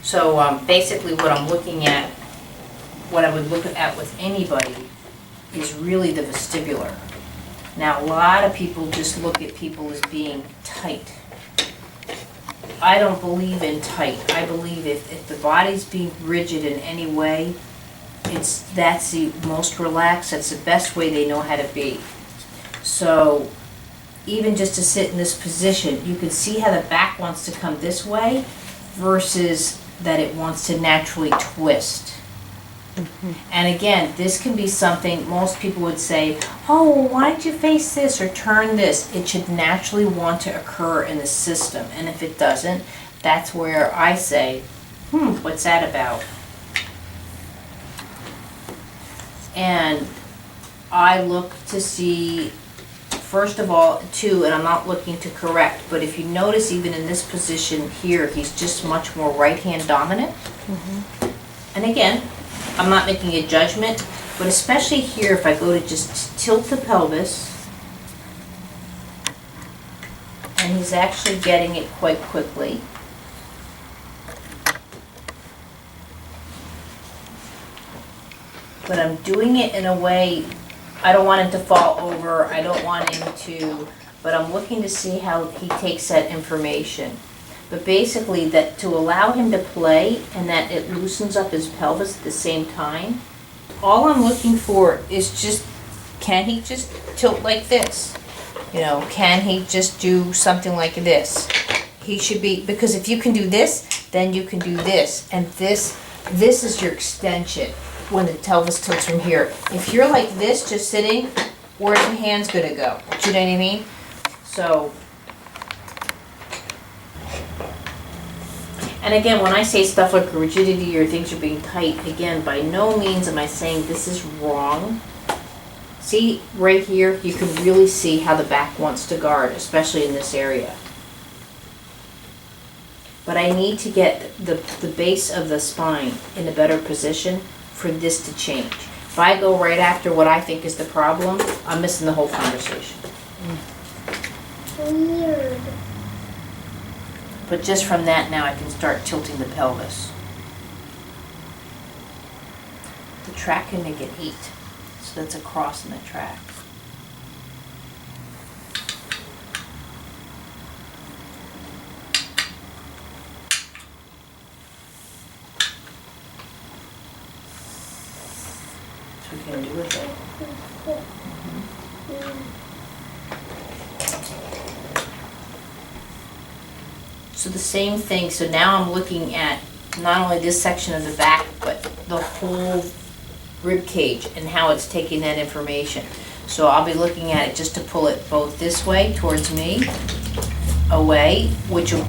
So basically what I'm looking at, what I would look at with anybody is really the vestibular. Now, a lot of people just look at people as being tight. I don't believe in tight. I believe if the body's being rigid in any way, that's the most relaxed, that's the best way they know how to be. So even just to sit in this position, you can see how the back wants to come this way versus that it wants to naturally twist. And again, this can be something most people would say, oh, well, why don't you face this or turn this? It should naturally want to occur in the system. And if it doesn't, that's where I say, what's that about? And I look to see, first of all, too, and I'm not looking to correct, but if you notice even in this position here, he's just much more right-hand dominant. And again, I'm not making a judgment, but especially here, if I go to just tilt the pelvis, and he's actually getting it quite quickly. But I'm doing it in a way, I don't want him to fall over, I don't want him to, but I'm looking to see how he takes that information. But basically, that to allow him to play and that it loosens up his pelvis at the same time, all I'm looking for is just, can he just tilt like this? You know, can he just do something like this? He should be, because if you can do this, then you can do this. And this is your extension when the pelvis tilts from here. If you're like this, just sitting, where's the hands gonna go? Do you know what I mean? So, and again, when I say stuff like rigidity or things are being tight, again, by no means am I saying this is wrong. See, right here, you can really see how the back wants to guard, especially in this area. But I need to get the base of the spine in a better position for this to change. If I go right after what I think is the problem, I'm missing the whole conversation. Weird. But just from that now I can start tilting the pelvis. The track can make it 8. So that's a cross in the track. So we can do with it. So the same thing, so now I'm looking at not only this section of the back, but the whole rib cage and how it's taking that information. So I'll be looking at it just to pull it both this way towards me, away, which will,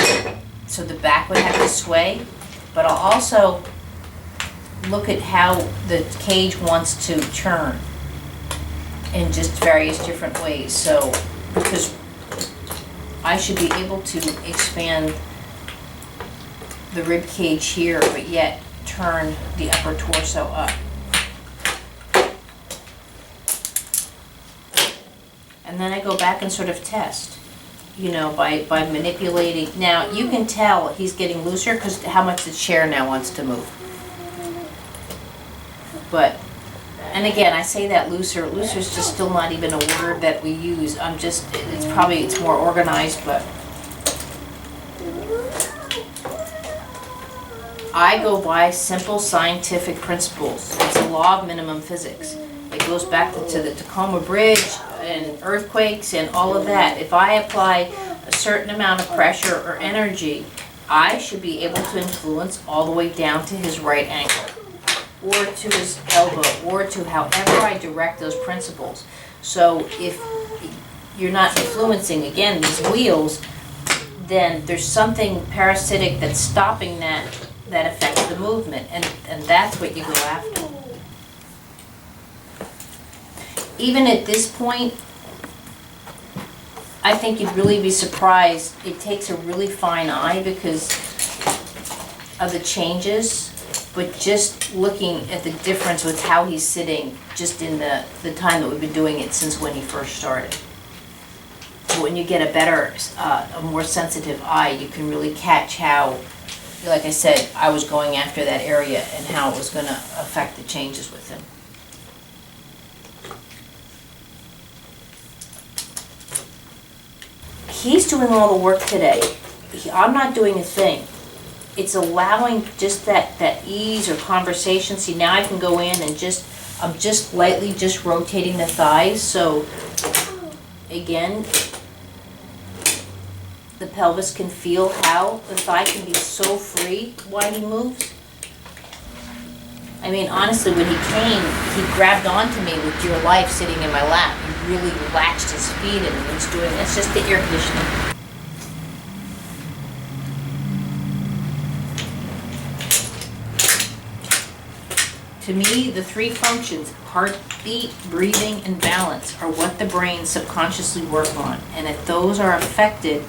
so the back would have to sway, but I'll also look at how the cage wants to turn in just various different ways. So, because I should be able to expand the rib cage here, but yet turn the upper torso up. And then I go back and sort of test, you know, by manipulating. Now, you can tell he's getting looser because how much the chair now wants to move. But, and again, I say that looser. Looser's just still not even a word that we use. It's more organized, but I go by simple scientific principles. It's a law of minimum physics. It goes back to the Tacoma Bridge and earthquakes and all of that. If I apply a certain amount of pressure or energy, I should be able to influence all the way down to his right ankle, or to his elbow, or to however I direct those principles. So if you're not influencing, again, these wheels, then there's something parasitic that's stopping that affects the movement, and that's what you go after. Even at this point, I think you'd really be surprised. It takes a really fine eye because of the changes, but just looking at the difference with how he's sitting just in the time that we've been doing it since when he first started. But when you get a better, a more sensitive eye, you can really catch how like I said, I was going after that area and how it was gonna affect the changes with him. He's doing all the work today. I'm not doing a thing. It's allowing just that ease or conversation. See, now I can go in and I'm just lightly just rotating the thighs, so again, the pelvis can feel how the thigh can be so free while he moves. I mean, honestly, when he came, he grabbed onto me with dear life sitting in my lap. He really latched his feet in and was doing this. Just the air conditioning. To me, the three functions, heartbeat, breathing, and balance, are what the brain subconsciously work on. And if those are affected,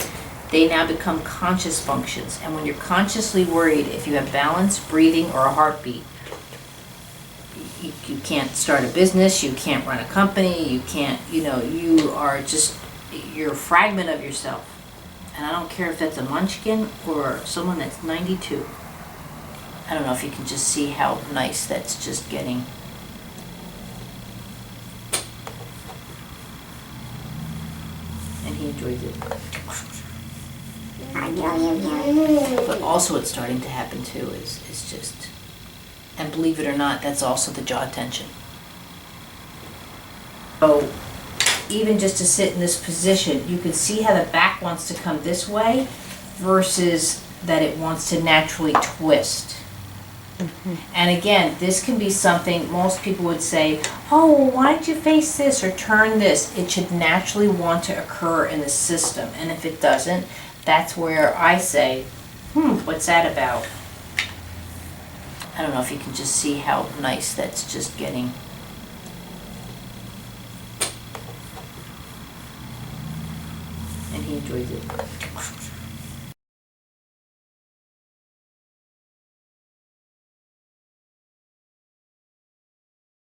they now become conscious functions. And when you're consciously worried, if you have balance, breathing, or a heartbeat, you can't start a business, you can't run a company, you can't, you are just, you're a fragment of yourself. And I don't care if that's a munchkin or someone that's 92. I don't know if you can just see how nice that's just getting. And he enjoys it. But also what's starting to happen too is just, and believe it or not, that's also the jaw tension. So even just to sit in this position, you can see how the back wants to come this way versus that it wants to naturally twist. Mm-hmm. And again, this can be something most people would say, oh, well, why don't you face this or turn this? It should naturally want to occur in the system. And if it doesn't, that's where I say, what's that about? I don't know if you can just see how nice that's just getting. And he enjoys it.